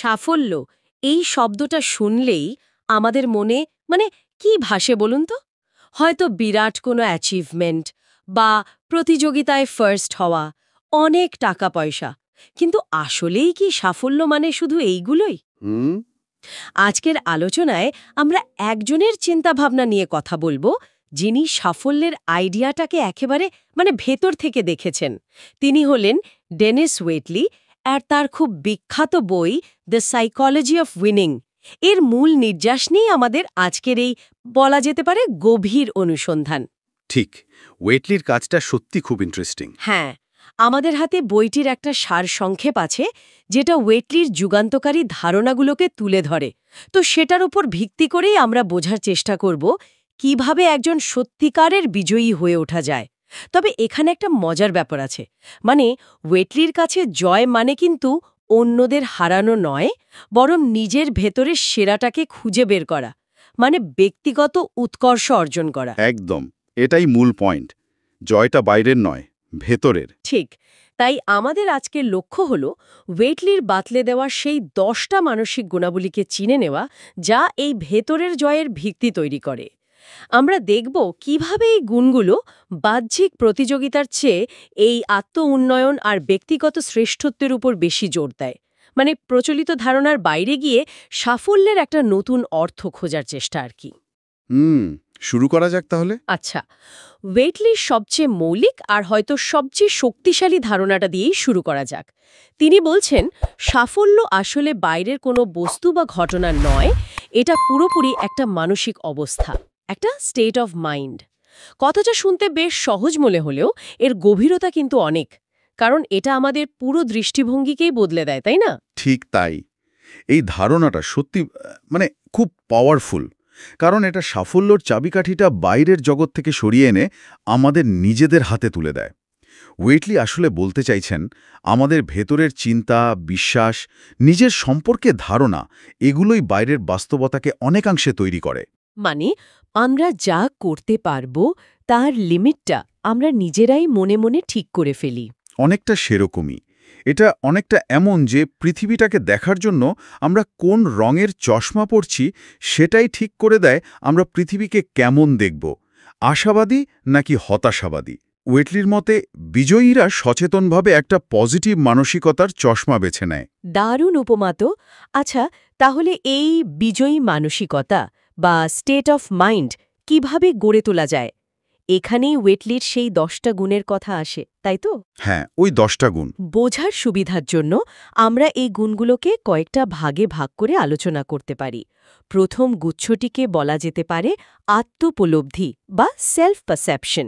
সাফল্য এই শব্দটা শুনলেই আমাদের মনে মানে কি ভাসে বলুন তো? হয়তো বিরাট কোনো অ্যাচিভমেন্ট বা প্রতিযোগিতায় ফার্স্ট হওয়া, অনেক টাকা পয়সা। কিন্তু আসলেই কি সাফল্য মানে শুধু এইগুলোই? হুম। আজকের আলোচনায় আমরা একজনের চিন্তাভাবনা নিয়ে কথা বলবো, যিনি সাফল্যের আইডিয়াটাকে একেবারে ভেতর থেকে দেখেছেন। তিনি হলেন ডেনিস ওয়েটলি, আর তার খুব বিখ্যাত বই দ্য সাইকোলজি অফ উইনিং। এর মূল নির্যাস নিয়েই আমাদের আজকের এই বলা যেতে পারে গভীর অনুসন্ধান। ঠিক, ওয়েটলির কাজটা সত্যি খুব ইন্টারেস্টিং। হ্যাঁ, আমাদের হাতে বইটির একটা সারসংক্ষেপ আছে, যেটা ওয়েটলির যুগান্তকারী ধারণাগুলোকে তুলে ধরে। তো সেটার উপর ভিত্তি করেই আমরা বোঝার চেষ্টা করব কিভাবে একজন সত্যিকারের বিজয়ী হয়ে ওঠা যায়। তবে এখানে একটা মজার ব্যাপার আছে, ওয়েটলির কাছে জয় মানে কিন্তু অন্যদের হারানো নয়, বরং নিজের ভেতরের সেরাটাকে খুঁজে বের করা, ব্যক্তিগত উৎকর্ষ অর্জন করা। একদম, এটাই মূল পয়েন্ট। জয়টা বাইরের নয়, ভেতরের। ঠিক। তাই আমাদের আজকের লক্ষ্য হল ওয়েটলির বাতলে দেওয়া সেই 10টা মানসিক গুণাবলীকে চিনে নেওয়া, যা এই ভেতরের জয়ের ভিত্তি তৈরি করে। আমরা দেখব কিভাবে এই গুণগুলো বাহ্যিক প্রতিযোগিতার চেয়ে এই আত্ম উন্নয়ন আর ব্যক্তিগত শ্রেষ্ঠত্বের উপর বেশি জোর দেয়। প্রচলিত ধারণার বাইরে গিয়ে সাফল্যের একটা নতুন অর্থ খোঁজার চেষ্টা আর কি। শুরু করা যাক তাহলে। আচ্ছা, ওয়েটলির সবচেয়ে মৌলিক আর হয়তো সবচেয়ে শক্তিশালী ধারণাটা দিয়েই শুরু করা যাক। তিনি বলছেন, সাফল্য আসলে বাইরের কোনো বস্তু বা ঘটনা নয়, এটা পুরোপুরি একটা মানসিক অবস্থা, একটা স্টেট অফ মাইন্ড। কথাটা শুনতে বেশ সহজ মনে হলেও এর গভীরতা কিন্তু অনেক, কারণ এটা আমাদের পুরো দৃষ্টিভঙ্গিকেই বদলে দেয়, তাই না? ঠিক তাই। এই ধারণাটা সত্যি খুব পাওয়ারফুল, কারণ এটা সাফল্যর চাবিকাঠিটা বাইরের জগৎ থেকে সরিয়ে এনে আমাদের নিজেদের হাতে তুলে দেয়। ওয়েটলি আসলে বলতে চাইছেন, আমাদের ভেতরের চিন্তা, বিশ্বাস, নিজের সম্পর্কে ধারণা, এগুলোই বাইরের বাস্তবতাকে অনেকাংশে তৈরি করে। আমরা যা করতে পারবো তার লিমিটটা আমরা নিজেরাই মনে মনে ঠিক করে ফেলি। অনেকটা সেরকমই। এটা অনেকটা এমন যে পৃথিবীটাকে দেখার জন্য আমরা কোন রঙের চশমা পরছি সেটাই ঠিক করে দেয় আমরা পৃথিবীকে কেমন দেখব, আশাবাদী নাকি হতাশাবাদী। ওয়েটলির মতে বিজয়ীরা সচেতনভাবে একটা পজিটিভ মানসিকতার চশমা বেছে নেয়। দারুণ উপমা তো। আচ্ছা, তাহলে এই বিজয়ী মানসিকতা বা স্টেট অফ মাইন্ড কিভাবে গড়ে তোলা যায়? এখানেই ওয়েটলির সেই 10টা গুণের কথা আসে, তাই তো? হ্যাঁ, ওই 10টা গুণ। বোঝার সুবিধার জন্য আমরা এই গুণগুলোকে কয়েকটা ভাগে ভাগ করে আলোচনা করতে পারি। প্রথম গুচ্ছটিকে বলা যেতে পারে আত্মোপলব্ধি বা সেলফ পারসেপশন,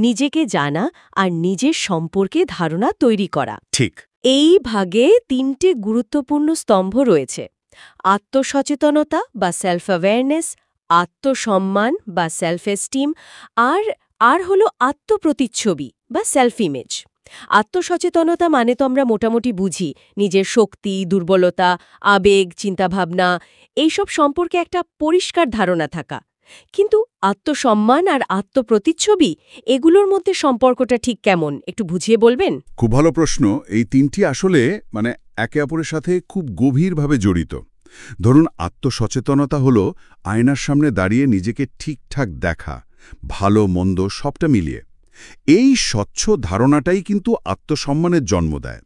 নিজেকে জানা আর নিজের সম্পর্কে ধারণা তৈরি করা। ঠিক। এই ভাগে 3টে গুরুত্বপূর্ণ স্তম্ভ রয়েছে: আত্মসচেতনতা বা সেলফ অ্যাওয়ারনেস, আত্মসম্মান বা সেলফ এস্টিম, আর হলো আত্মপ্রতিচ্ছবি বা সেলফ ইমেজ। আত্মসচেতনতা তো আমরা মোটামুটি বুঝি, নিজের শক্তি, দুর্বলতা, আবেগ, চিন্তাভাবনা এইসব সম্পর্কে একটা পরিষ্কার ধারণা থাকা। কিন্তু আত্মসম্মান আর আত্মপ্রতিচ্ছবি, এগুলোর মধ্যে সম্পর্কটা ঠিক কেমন, একটু বুঝিয়ে বলবেন? খুব ভালো প্রশ্ন। এই তিনটি আসলে একে অপরের সাথে খুব গভীরভাবে জড়িত। ধরুন, আত্মসচেতনতা হলো আয়নার সামনে দাঁড়িয়ে নিজেকে ঠিকঠাক দেখা, ভালো মন্দ সবটা মিলিয়ে। এই স্বচ্ছ ধারণাটাই কিন্তু আত্মসম্মানের জন্ম দেয়।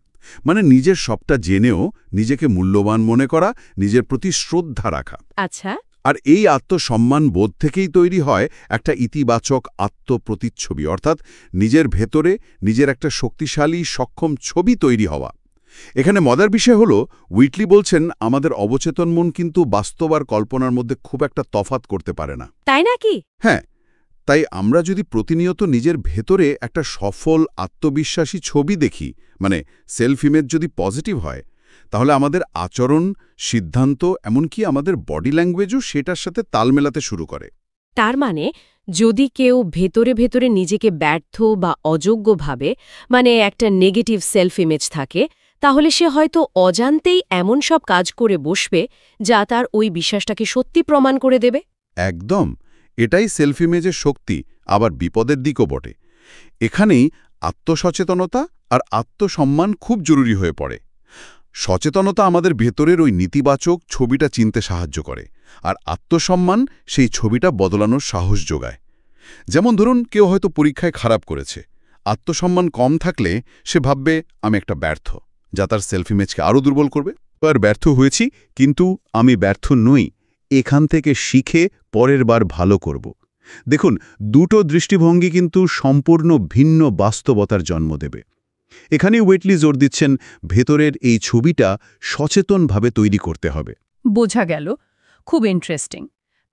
নিজের সবটা জেনেও নিজেকে মূল্যবান মনে করা, নিজের প্রতি শ্রদ্ধা রাখা। আচ্ছা। আর এই আত্মসম্মান বোধ থেকেই তৈরি হয় একটা ইতিবাচক আত্মপ্রতিচ্ছবি, অর্থাৎ নিজের ভেতরে নিজের একটা শক্তিশালী, সক্ষম ছবি তৈরি হওয়া। এখানে মজার বিষয় হলো, ওয়েটলি বলছেন আমাদের অবচেতন মন কিন্তু বাস্তব আর কল্পনার মধ্যে খুব একটা তফাৎ করতে পারে না। তাই নাকি? হ্যাঁ, তাই আমরা যদি প্রতিনিয়ত নিজের ভেতরে একটা সফল, আত্মবিশ্বাসী ছবি দেখি, সেলফ ইমেজ যদি পজিটিভ হয়, তাহলে আমাদের আচরণ, সিদ্ধান্ত, এমনকি আমাদের বডি ল্যাঙ্গুয়েজও সেটার সাথে তাল মেলাতে শুরু করে। তার যদি কেউ ভেতরে ভেতরে নিজেকে ব্যর্থ বা অযোগ্য ভাবে, একটা নেগেটিভ সেলফ ইমেজ থাকে, তাহলে সে হয়তো অজান্তেই এমন সব কাজ করে বসবে যা তার ওই বিশ্বাসটাকে সত্যি প্রমাণ করে দেবে। একদম, এটাই সেলফ ইমেজের শক্তি, আবার বিপদের দিকও বটে। এখানেই আত্মসচেতনতা আর আত্মসম্মান খুব জরুরি হয়ে পড়ে। সচেতনতা আমাদের ভেতরের ওই নেতিবাচক ছবিটা চিনতে সাহায্য করে, আর আত্মসম্মান সেই ছবিটা বদলানোর সাহস যোগায়। যেমন ধরুন, কেউ হয়তো পরীক্ষায় খারাপ করেছে, আত্মসম্মান কম থাকলে সে ভাববে আমি একটা ব্যর্থ, যা তার সেলফ ইমেজকে আরও দুর্বল করবে। আর ব্যর্থ হয়েছি, কিন্তু আমি ব্যর্থ নই, এখান থেকে শিখে পরের বার ভালো করব। দেখুন, দুটো দৃষ্টিভঙ্গি কিন্তু সম্পূর্ণ ভিন্ন বাস্তবতার জন্ম দেবে। এখানে ওয়েটলি জোর দিচ্ছেন ভেতরের এই ছবিটা সচেতনভাবে তৈরি করতে হবে। বোঝা গেল। খুব ইন্টারেস্টিং।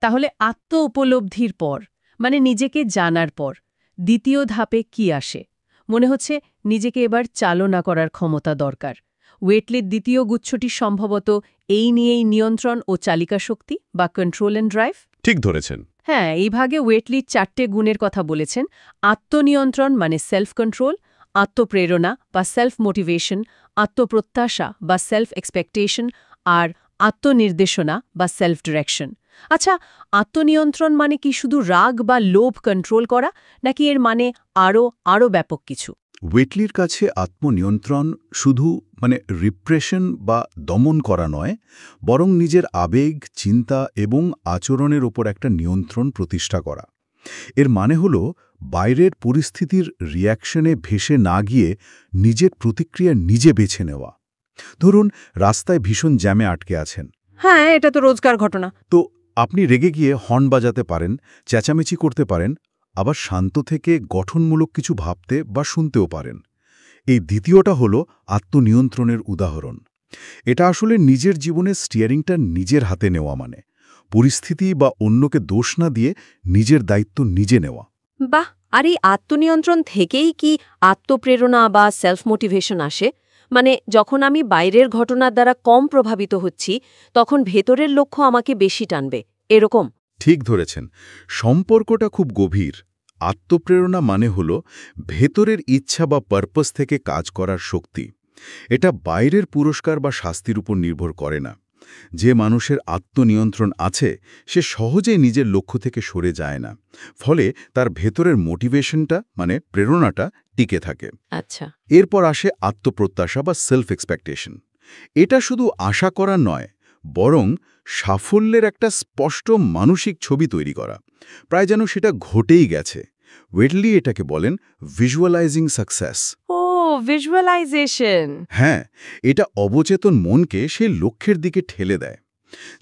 তাহলে আত্ম উপলব্ধির পর, মানে নিজেকে জানার পর, দ্বিতীয় ধাপে কি আসে? মনে হচ্ছে নিজেকে এবার চালনা করার ক্ষমতা দরকার। ওয়েটলির দ্বিতীয় গুচ্ছটি সম্ভবত এই নিয়েই নিয়ন্ত্রণ ও চালিকা শক্তি বা কন্ট্রোল অ্যান্ড ড্রাইভ। ঠিক ধরেছেন। হ্যাঁ, এই ভাগে ওয়েটলির 4টে গুণের কথা বলেছেন। আত্মনিয়ন্ত্রণ মানে সেলফ কন্ট্রোল, আত্মপ্রেরণা বা সেলফ মোটিভেশন, আত্মপ্রত্যাশা বা সেলফ এক্সপেকটেশন, আর আত্মনির্দেশনা বা সেলফ ডিরেকশন। আচ্ছা, আত্মনিয়ন্ত্রণ মানে কি শুধু রাগ বা লোভ কন্ট্রোল করা, নাকি এর মানে আরও ব্যাপক কিছু? ওয়েটলির কাছে আত্মনিয়ন্ত্রণ শুধু রিপ্রেশন বা দমন করা নয়, বরং নিজের আবেগ, চিন্তা এবং আচরণের ওপর একটা নিয়ন্ত্রণ প্রতিষ্ঠা করা। এর মানে হল বাইরের পরিস্থিতির রিয়াকশনে ভেসে না গিয়ে নিজের প্রতিক্রিয়া নিজে বেছে নেওয়া। ধরুন, রাস্তায় ভীষণ জ্যামে আটকে আছেন। হ্যাঁ, এটা তো রোজকার ঘটনা। তো আপনি রেগে গিয়ে হর্ন বাজাতে পারেন, চেঁচামেচি করতে পারেন, আবার শান্ত থেকে গঠনমূলক কিছু ভাবতে বা শুনতেও পারেন। এই দ্বিতীয়টা হল আত্মনিয়ন্ত্রণের উদাহরণ। এটা আসলে নিজের জীবনের স্টিয়ারিংটা নিজের হাতে নেওয়া, মানে পরিস্থিতি বা অন্যকে দোষ না দিয়ে নিজের দায়িত্ব নিজে নেওয়া। বাহ! আর এই আত্মনিয়ন্ত্রণ থেকেই কি আত্মপ্রেরণা বা সেলফ মোটিভেশন আসে? মানে যখন আমি বাইরের ঘটনার দ্বারা কম প্রভাবিত হচ্ছি, তখন ভেতরের লক্ষ্য আমাকে বেশি টানবে, এরকম? ঠিক ধরেছেন, সম্পর্কটা খুব গভীর। আত্মপ্রেরণা মানে হল ভেতরের ইচ্ছা বা পারপাস থেকে কাজ করার শক্তি। এটা বাইরের পুরস্কার বা শাস্তির উপর নির্ভর করে না। যে মানুষের আত্মনিয়ন্ত্রণ আছে, সে সহজেই নিজের লক্ষ্য থেকে সরে যায় না। ফলে তার ভেতরের মোটিভেশনটা, মানে প্রেরণাটা, টিকে থাকে। আচ্ছা। এরপর আসে আত্মপ্রত্যাশা বা সেলফ এক্সপেকটেশন। এটা শুধু আশা করা নয়, বরং সাফল্যের একটা স্পষ্ট মানসিক ছবি তৈরি করা, প্রায় যেন সেটা ঘটেই গেছে। ওয়েটলি এটাকে বলেন ভিজুয়ালাইজিং সাকসেস। ও, ভিজুয়ালাইজেশন। হ্যাঁ, এটা অবচেতন মনকে সেই লক্ষ্যের দিকে ঠেলে দেয়।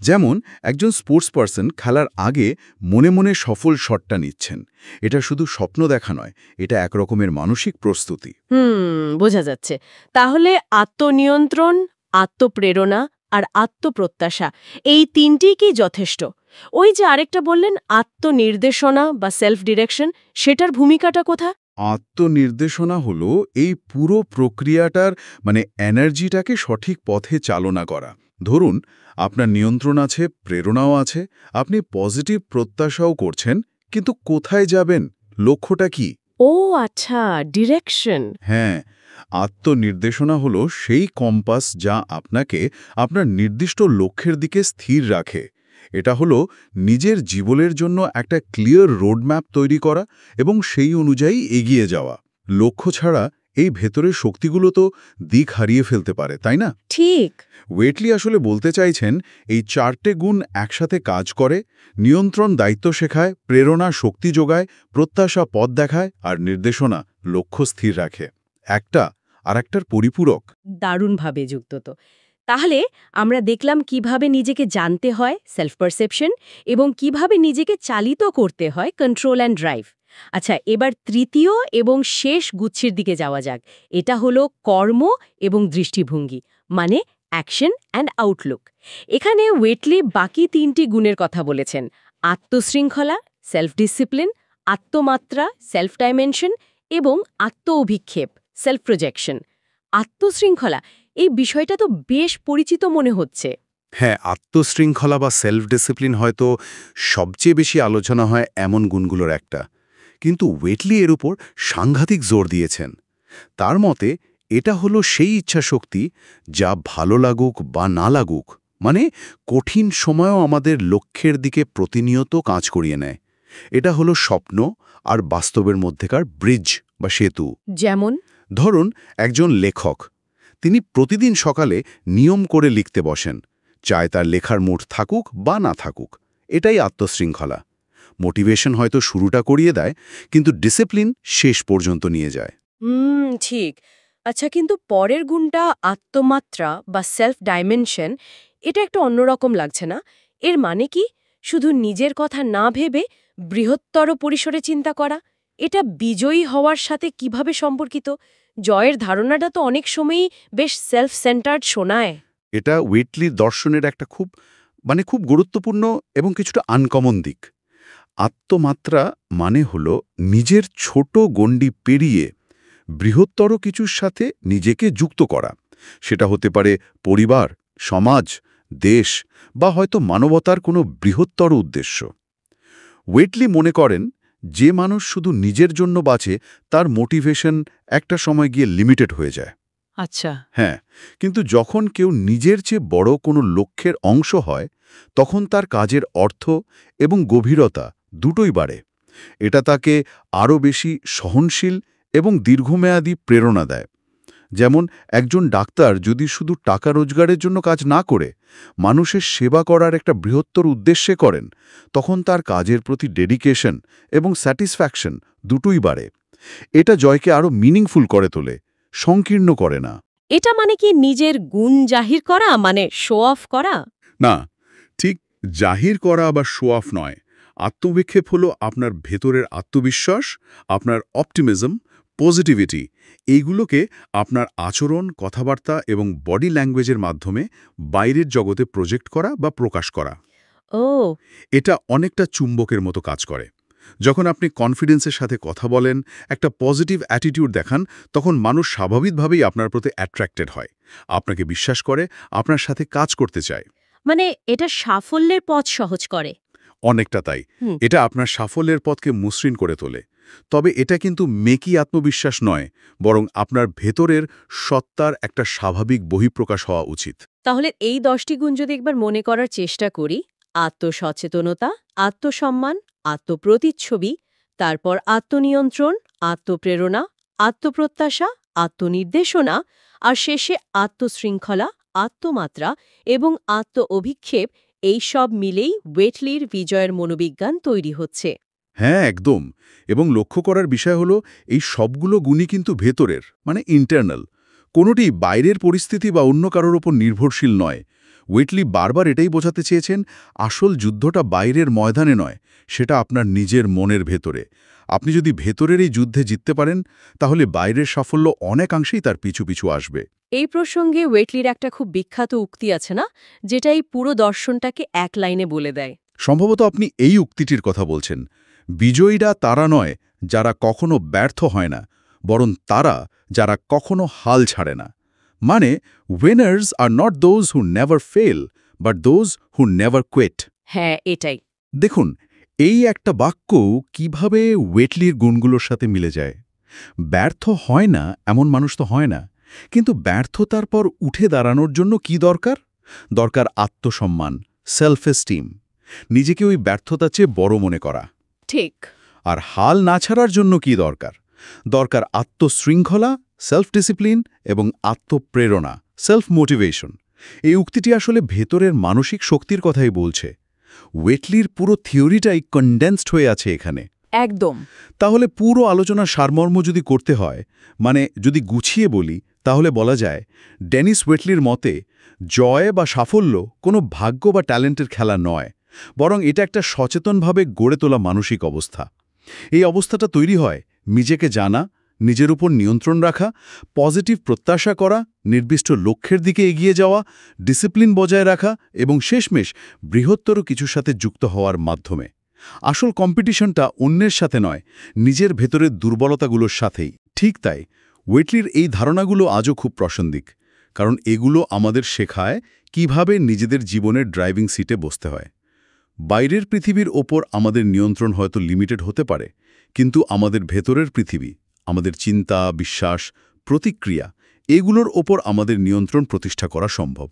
যেমন একজন স্পোর্টস পারসন খেলার আগে মনে মনে সফল শটটা নিচ্ছেন। এটা শুধু স্বপ্ন দেখা নয়, এটা একরকমের মানসিক প্রস্তুতি। বোঝা যাচ্ছে। তাহলে আত্মনিয়ন্ত্রণ, আত্মপ্রেরণা আর আত্মপ্রত্যাশা, এই তিনটি কি যথেষ্ট? ওই যে আরেকটা বললেন আত্মনির্দেশনা বা সেলফ ডিরেকশন, সেটার ভূমিকাটা কোথা? আত্মনির্দেশনা হলো এই পুরো প্রক্রিয়াটার এনার্জিটাকে সঠিক পথে চালনা করা। ধরুন, আপনার নিয়ন্ত্রণ আছে, প্রেরণাও আছে, আপনি পজিটিভ প্রত্যাশাও করছেন, কিন্তু কোথায় যাবেন, লক্ষ্যটা কি? ও আচ্ছা, ডিরেকশন। হ্যাঁ, আত্মনির্দেশনা হলো সেই কম্পাস যা আপনাকে আপনার নির্দিষ্ট লক্ষ্যের দিকে স্থির রাখে। এটা হলো নিজের জীবনের জন্য একটা ক্লিয়ার রোডম্যাপ তৈরি করা এবং সেই অনুযায়ী এগিয়ে যাওয়া। লক্ষ্য ছাড়া এই ভেতরের শক্তিগুলো তো দিক হারিয়ে ফেলতে পারে, তাই না? ঠিক। ওয়েটলি আসলে বলতে চাইছেন, এই 4টে গুণ একসাথে কাজ করে। নিয়ন্ত্রণ দায়িত্ব শেখায়, প্রেরণা শক্তি যোগায়, প্রত্যাশা পথ দেখায়, আর নির্দেশনা লক্ষ্য স্থির রাখে। একটা আরেকটার পরিপূরক। দারুণভাবে যুক্ত তো। তাহলে আমরা দেখলাম কিভাবে নিজেকে জানতে হয়, সেলফ পারসেপশন, এবং কিভাবে নিজেকে চালিত করতে হয়, কন্ট্রোল অ্যান্ড ড্রাইভ। আচ্ছা, এবার তৃতীয় এবং শেষ গুচ্ছের দিকে যাওয়া যাক। এটা হলো কর্ম এবং দৃষ্টিভঙ্গি, মানে অ্যাকশন অ্যান্ড আউটলুক। এখানে ওয়েটলি বাকি 3টি গুণের কথা বলেছেন: আত্মশৃঙ্খলা, সেলফ ডিসিপ্লিন, আত্মমাত্রা, সেলফ ডাইমেনশন, এবং আত্ম-অভিক্ষেপ, সেলফ প্রজেকশন। আত্মশৃঙ্খলা, এই বিষয়টা তো বেশ পরিচিত মনে হচ্ছে। হ্যাঁ, আত্মশৃঙ্খলা বা সেলফ ডিসিপ্লিন হয়তো সবচেয়ে বেশি আলোচনা হয় এমন গুণগুলোর একটা। কিন্তু ওয়েটলি এর উপর সাংঘাতিক জোর দিয়েছেন। তার মতে এটা হলো সেই ইচ্ছাশক্তি যা ভালো লাগুক বা না লাগুক, মানে কঠিন সময়েও আমাদের লক্ষ্যের দিকে প্রতিনিয়ত কাজ করিয়ে নেয়। এটা হলো স্বপ্ন আর বাস্তবের মধ্যেকার ব্রিজ বা সেতু। যেমন ধরুন, একজন লেখক, তিনি প্রতিদিন সকালে নিয়ম করে লিখতে বসেন, চায় তার লেখার মুড থাকুক বা না থাকুক। এটাই আত্মশৃঙ্খলা। মোটিভেশন হয়তো শুরুটা করিয়ে দেয়, কিন্তু ডিসিপ্লিন শেষ পর্যন্ত নিয়ে যায়। ঠিক। আচ্ছা, কিন্তু পরের গুণটা আত্মমাত্রা বা সেলফ ডাইমেনশন, এটা একটু অন্যরকম লাগছে না? এর মানে কি শুধু নিজের কথা না ভেবে বৃহত্তর পরিসরে চিন্তা করা? এটা বিজয়ী হওয়ার সাথে কিভাবে সম্পর্কিত? জয়ের ধারণাটা তো অনেক সময়ই বেশ সেলফ সেন্টার্ড শোনায়। এটা ওয়েটলির দর্শনের একটা খুব গুরুত্বপূর্ণ এবং কিছুটা আনকমন দিক। আত্মমাত্রা মানে হলো নিজের ছোট গণ্ডি পেরিয়ে বৃহত্তর কিছুর সাথে নিজেকে যুক্ত করা। সেটা হতে পারে পরিবার, সমাজ, দেশ বা হয়তো মানবতার কোনো বৃহত্তর উদ্দেশ্য। ওয়েটলি মনে করেন, যে মানুষ শুধু নিজের জন্য বাঁচে তার মোটিভেশন একটা সময় গিয়ে লিমিটেড হয়ে যায়। আচ্ছা। হ্যাঁ, কিন্তু যখন কেউ নিজের চেয়ে বড় কোনো লক্ষ্যের অংশ হয়, তখন তার কাজের অর্থ এবং গভীরতা দুটোই বাড়ে। এটা তাকে আরও বেশি সহনশীল এবং দীর্ঘমেয়াদী প্রেরণা দেয়। যেমন একজন ডাক্তার যদি শুধু টাকা রোজগারের জন্য কাজ না করে মানুষের সেবা করার একটা বৃহত্তর উদ্দেশ্যে করেন, তখন তার কাজের প্রতি ডেডিকেশন এবং স্যাটিসফ্যাকশন দুটোই বাড়ে। এটা জয়কে আরও মিনিংফুল করে তোলে, সংকীর্ণ করে না। এটা মানে কি নিজের গুণ জাহির করা, মানে শো অফ করা? না, ঠিক জাহির করা বা শো অফ নয়। আত্মবিক্ষেপ হলো আপনার ভেতরের আত্মবিশ্বাস, আপনার অপটিমিজম, পজিটিভিটি, এইগুলোকে আপনার আচরণ, কথাবার্তা এবং বডি ল্যাঙ্গুয়েজের মাধ্যমে বাইরের জগতে প্রজেক্ট করা বা প্রকাশ করা। ও, এটা অনেকটা চুম্বকের মতো কাজ করে। যখন আপনি কনফিডেন্সের সাথে কথা বলেন, একটা পজিটিভ অ্যাটিটিউড দেখান, তখন মানুষ স্বাভাবিকভাবেই আপনার প্রতি অ্যাট্রাক্টেড হয়, আপনাকে বিশ্বাস করে, আপনার সাথে কাজ করতে চায়। মানে এটা সাফল্যের পথ সহজ করে। অনেকটা তাই। এটা আপনার সাফল্যের পথকে মসৃণ করে তোলে। তবে এটা কিন্তু মেকি আত্মবিশ্বাস নয়, বরং আপনার ভেতরের সত্তার একটা স্বাভাবিক বহিঃপ্রকাশ হওয়া উচিত। তাহলে এই 10টি গুণ যদি একবার মনে করার চেষ্টা করি: আত্মসচেতনতা, আত্মসম্মান, আত্মপ্রতিচ্ছবি, তারপর আত্মনিয়ন্ত্রণ, আত্মপ্রেরণা, আত্মপ্রত্যাশা, আত্মনির্দেশনা, আর শেষে আত্মশৃঙ্খলা, আত্মমাত্রা এবং আত্ম-অভিক্ষেপ, এই সব মিলেই ওয়েটলির বিজয়ের মনোবিজ্ঞান তৈরি হচ্ছে। হ্যাঁ, একদম। এবং লক্ষ্য করার বিষয় হলো, এই সবগুলো গুণই কিন্তু ভেতরের, মানে ইন্টারনাল। কোনোটি বাইরের পরিস্থিতি বা অন্য কারোর ওপর নির্ভরশীল নয়। ওয়েটলি বারবার এটাই বোঝাতে চেয়েছেন, আসল যুদ্ধটা বাইরের ময়দানে নয়, সেটা আপনার নিজের মনের ভেতরে। আপনি যদি ভেতরের এই যুদ্ধে জিততে পারেন, তাহলে বাইরের সাফল্য অনেকাংশেই তার পিছু পিছু আসবে। এই প্রসঙ্গে ওয়েটলির একটা খুব বিখ্যাত উক্তি আছে না, যেটা এই পুরো দর্শনটাকে এক লাইনে বলে দেয়? সম্ভবত আপনি এই উক্তিটির কথা বলছেন। বিজয়ীরা তারা নয় যারা কখনো ব্যর্থ হয় না, বরং তারা যারা কখনো হাল ছাড়ে না। মানে, winners are not those who never fail, but those who never quit. হ্যাঁ, এটাই। দেখুন, এই একটা বাক্য কিভাবে ওয়েটলির গুণগুলোর সাথে মিলে যায়। ব্যর্থ হয় না এমন মানুষ তো হয় না, কিন্তু ব্যর্থতার পর উঠে দাঁড়ানোর জন্য কি দরকার? দরকার আত্মসম্মান, সেলফ এস্টিম, নিজেকে ওই ব্যর্থতার চেয়ে বড় মনে করা। ঠিক। আর হাল না ছাড়ার জন্য কি দরকার? দরকার আত্মশৃঙ্খলা, সেলফ ডিসিপ্লিন এবং আত্মপ্রেরণা, সেলফ মোটিভেশন। এই উক্তিটি আসলে ভেতরের মানসিক শক্তির কথাই বলছে। ওয়েটলির পুরো থিওরিটাই কনডেন্সড হয়ে আছে এখানে। একদম। তাহলে পুরো আলোচনার সারমর্ম যদি করতে হয়, মানে যদি গুছিয়ে বলি, তাহলে বলা যায়, ডেনিস ওয়েটলির মতে জয় বা সাফল্য কোনো ভাগ্য বা ট্যালেন্টের খেলা নয়, বরং এটা একটা সচেতনভাবে গড়ে তোলা মানসিক অবস্থা। এই অবস্থাটা তৈরি হয় নিজেকে জানা, নিজের উপর নিয়ন্ত্রণ রাখা, পজিটিভ প্রত্যাশা করা, নির্দিষ্ট লক্ষ্যের দিকে এগিয়ে যাওয়া, ডিসিপ্লিন বজায় রাখা এবং শেষমেশ বৃহত্তর কিছুর সাথে যুক্ত হওয়ার মাধ্যমে। আসল কম্পিটিশনটা অন্যের সাথে নয়, নিজের ভেতরের দুর্বলতাগুলোর সাথেই। ঠিক তাই, ওয়েটলির এই ধারণাগুলো আজও খুব প্রাসঙ্গিক, কারণ এগুলো আমাদের শেখায় কিভাবে নিজেদের জীবনের ড্রাইভিং সিটে বসতে হয়। বাইরের পৃথিবীর ওপর আমাদের নিয়ন্ত্রণ হয়তো লিমিটেড হতে পারে, কিন্তু আমাদের ভেতরের পৃথিবী, আমাদের চিন্তা, বিশ্বাস, প্রতিক্রিয়া, এগুলোর ওপর আমাদের নিয়ন্ত্রণ প্রতিষ্ঠা করা সম্ভব।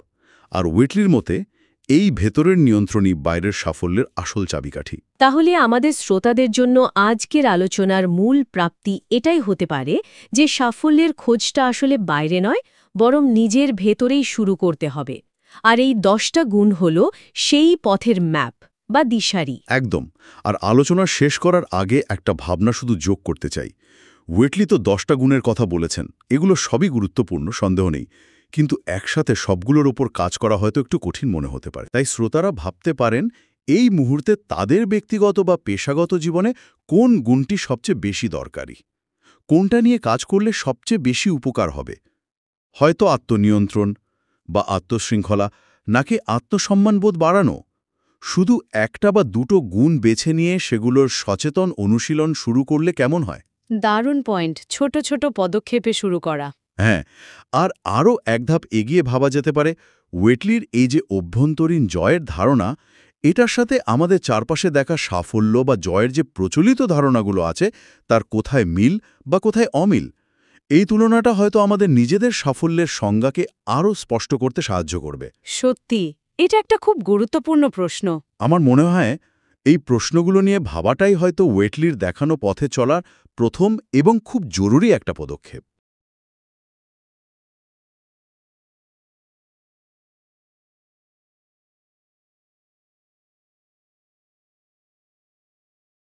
আর ওয়েটলির মতে এই ভেতরের নিয়ন্ত্রণই বাইরের সাফল্যের আসল চাবিকাঠি। তাহলে আমাদের শ্রোতাদের জন্য আজকের আলোচনার মূল প্রাপ্তি এটাই হতে পারে যে সাফল্যের খোঁজটা আসলে বাইরে নয়, বরং নিজের ভেতরেই শুরু করতে হবে। আর এই 10টা গুণ হল সেই পথের ম্যাপ বা দিশারি। একদম। আর আলোচনা শেষ করার আগে একটা ভাবনা শুধু যোগ করতে চাই। ওয়েটলি তো 10টা গুণের কথা বলেছেন, এগুলো সবই গুরুত্বপূর্ণ, সন্দেহ নেই। কিন্তু একসাথে সবগুলোর ওপর কাজ করা হয়তো একটু কঠিন মনে হতে পারে। তাই শ্রোতারা ভাবতে পারেন এই মুহূর্তে তাদের ব্যক্তিগত বা পেশাগত জীবনে কোন গুণটি সবচেয়ে বেশি দরকারি, কোনটা নিয়ে কাজ করলে সবচেয়ে বেশি উপকার হবে। হয়তো আত্মনিয়ন্ত্রণ বা আত্মশৃঙ্খলা, নাকি আত্মসম্মানবোধ বাড়ানো। শুধু একটা বা দুটো গুণ বেছে নিয়ে সেগুলোর সচেতন অনুশীলন শুরু করলে কেমন হয়? দারুণ পয়েন্ট, ছোট ছোট পদক্ষেপে শুরু করা। হ্যাঁ, আর আরও এক ধাপ এগিয়ে ভাবা যেতে পারে ওয়েটলির এই যে অভ্যন্তরীণ জয়ের ধারণা, এটার সাথে আমাদের চারপাশে দেখা সাফল্য বা জয়ের যে প্রচলিত ধারণাগুলো আছে তার কোথায় মিল বা কোথায় অমিল। এই তুলনাটা হয়তো আমাদের নিজেদের সাফল্যের সংজ্ঞাকে আরও স্পষ্ট করতে সাহায্য করবে। সত্যি, এটা একটা খুব গুরুত্বপূর্ণ প্রশ্ন। আমার মনে হয় এই প্রশ্নগুলো নিয়ে ভাবাটাই হয়তো ওয়েটলির দেখানো পথে চলার প্রথম এবং খুব জরুরি একটা পদক্ষেপ।